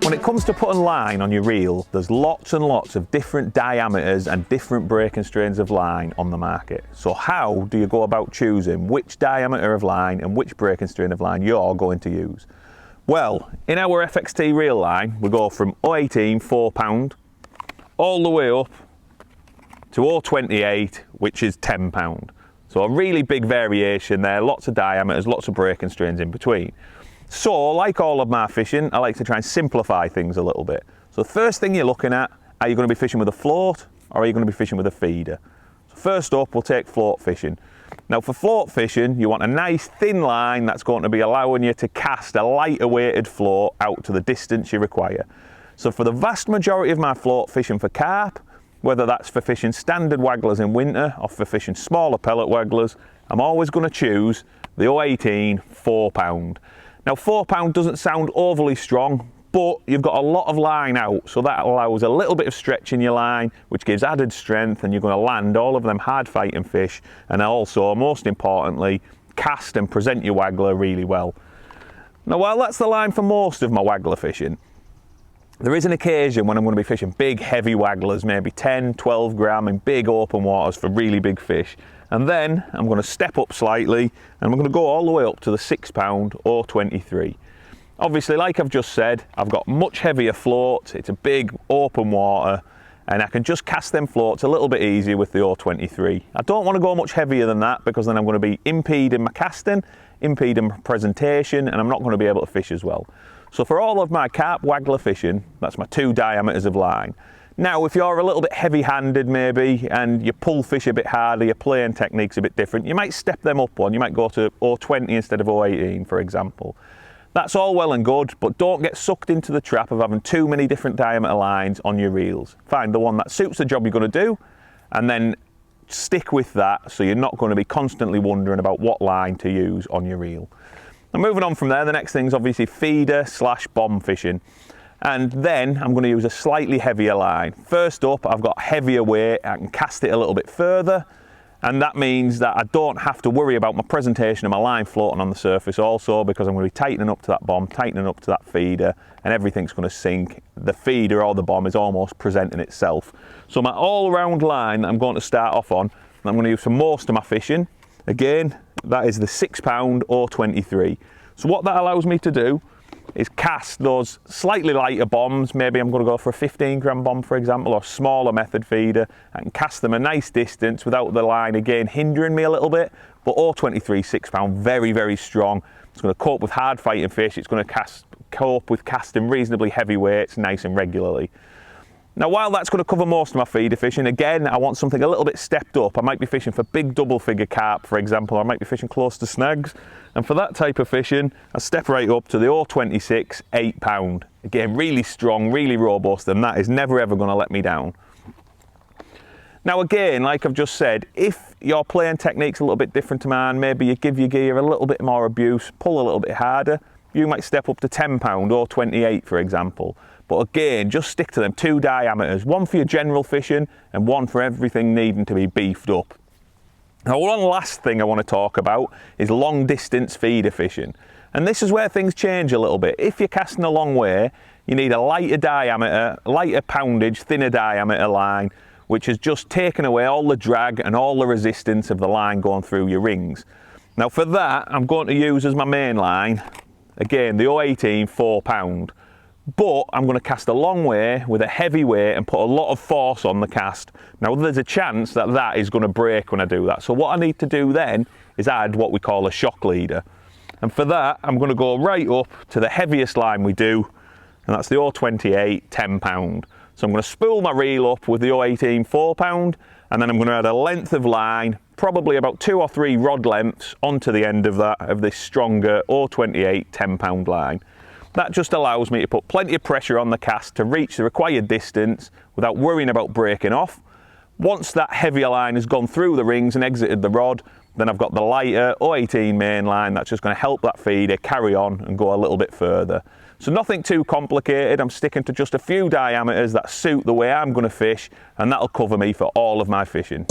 When it comes to putting line on your reel, there's lots and lots of different diameters and different breaking strains of line on the market. So how do you go about choosing which diameter of line and which breaking strain of line you're going to use? Well, in our FXT reel line, we go from 018 £4 all the way up to 028, which is £10. So a really big variation there, lots of diameters, lots of breaking strains in between. So, like all of my fishing, I like to try and simplify things a little bit. So the first thing you're looking at, are you going to be fishing with a float or are you going to be fishing with a feeder? So first up, we'll take float fishing. Now for float fishing, you want a nice thin line that's going to be allowing you to cast a lighter weighted float out to the distance you require. So for the vast majority of my float fishing for carp, whether that's for fishing standard wagglers in winter or for fishing smaller pellet wagglers, I'm always going to choose the 018 £4. Now £4 doesn't sound overly strong, but you've got a lot of line out, so that allows a little bit of stretch in your line, which gives added strength, and you're going to land all of them hard fighting fish, and also, most importantly, cast and present your waggler really well. Now while that's the line for most of my waggler fishing, there is an occasion when I'm going to be fishing big heavy wagglers, maybe 10, 12 gram in big open waters for really big fish. And then I'm going to step up slightly and I'm going to go all the way up to the £6 or 23. Obviously, like I've just said, I've got much heavier floats, it's a big open water, and I can just cast them floats a little bit easier with the 023. I don't want to go much heavier than that because then I'm going to be impeding my casting, impeding my presentation, and I'm not going to be able to fish as well. So for all of my carp waggler fishing, that's my 2 diameters of line. Now, if you're a little bit heavy-handed maybe, and you pull fish a bit harder, your playing technique's a bit different, you might step them up one. You might go to 020 instead of 018, for example. That's all well and good, but don't get sucked into the trap of having too many different diameter lines on your reels. Find the one that suits the job you're going to do, and then stick with that so you're not going to be constantly wondering about what line to use on your reel. And moving on from there, the next thing is obviously feeder/bomb fishing. And then I'm going to use a slightly heavier line. First up, I've got heavier weight, I can cast it a little bit further, and that means that I don't have to worry about my presentation of my line floating on the surface also, because I'm going to be tightening up to that bomb, tightening up to that feeder, and everything's going to sink. The feeder or the bomb is almost presenting itself. So my all-round line that I'm going to start off on, I'm going to use for most of my fishing, again, that is the £6 or 23. So what that allows me to do is cast those slightly lighter bombs. Maybe I'm going to go for a 15 gram bomb, for example, or smaller method feeder. I can cast them a nice distance without the line again hindering me a little bit. But 023 £6, very, very strong. It's going to cope with hard fighting fish. It's going to cope with casting reasonably heavy weights nice and regularly. Now, while that's going to cover most of my feeder fishing, again, I want something a little bit stepped up. I might be fishing for big double figure carp, for example, or I might be fishing close to snags. And for that type of fishing, I step right up to the 026 £8. Again, really strong, really robust, and that is never ever going to let me down. Now again, like I've just said, if your playing technique's a little bit different to mine, maybe you give your gear a little bit more abuse, pull a little bit harder, you might step up to £10 or 28, for example. But again, just stick to them 2 diameters, one for your general fishing and one for everything needing to be beefed up. Now, one last thing I want to talk about is long distance feeder fishing. And this is where things change a little bit. If you're casting a long way, you need a lighter diameter, lighter poundage, thinner diameter line, which has just taken away all the drag and all the resistance of the line going through your rings. Now for that, I'm going to use as my main line, again, the 018 £4. But I'm going to cast a long way with a heavy weight and put a lot of force on the cast. Now there's a chance that that is going to break when I do that. So what I need to do then is add what we call a shock leader. And for that, I'm going to go right up to the heaviest line we do, and that's the 028 £10. So I'm going to spool my reel up with the 018 £4, and then I'm going to add a length of line, probably about 2 or 3 rod lengths onto the end of that, of this stronger 028 £10 line. That just allows me to put plenty of pressure on the cast to reach the required distance without worrying about breaking off. Once that heavier line has gone through the rings and exited the rod, then I've got the lighter 018 main line that's just going to help that feeder carry on and go a little bit further. So nothing too complicated, I'm sticking to just a few diameters that suit the way I'm going to fish, and that'll cover me for all of my fishing.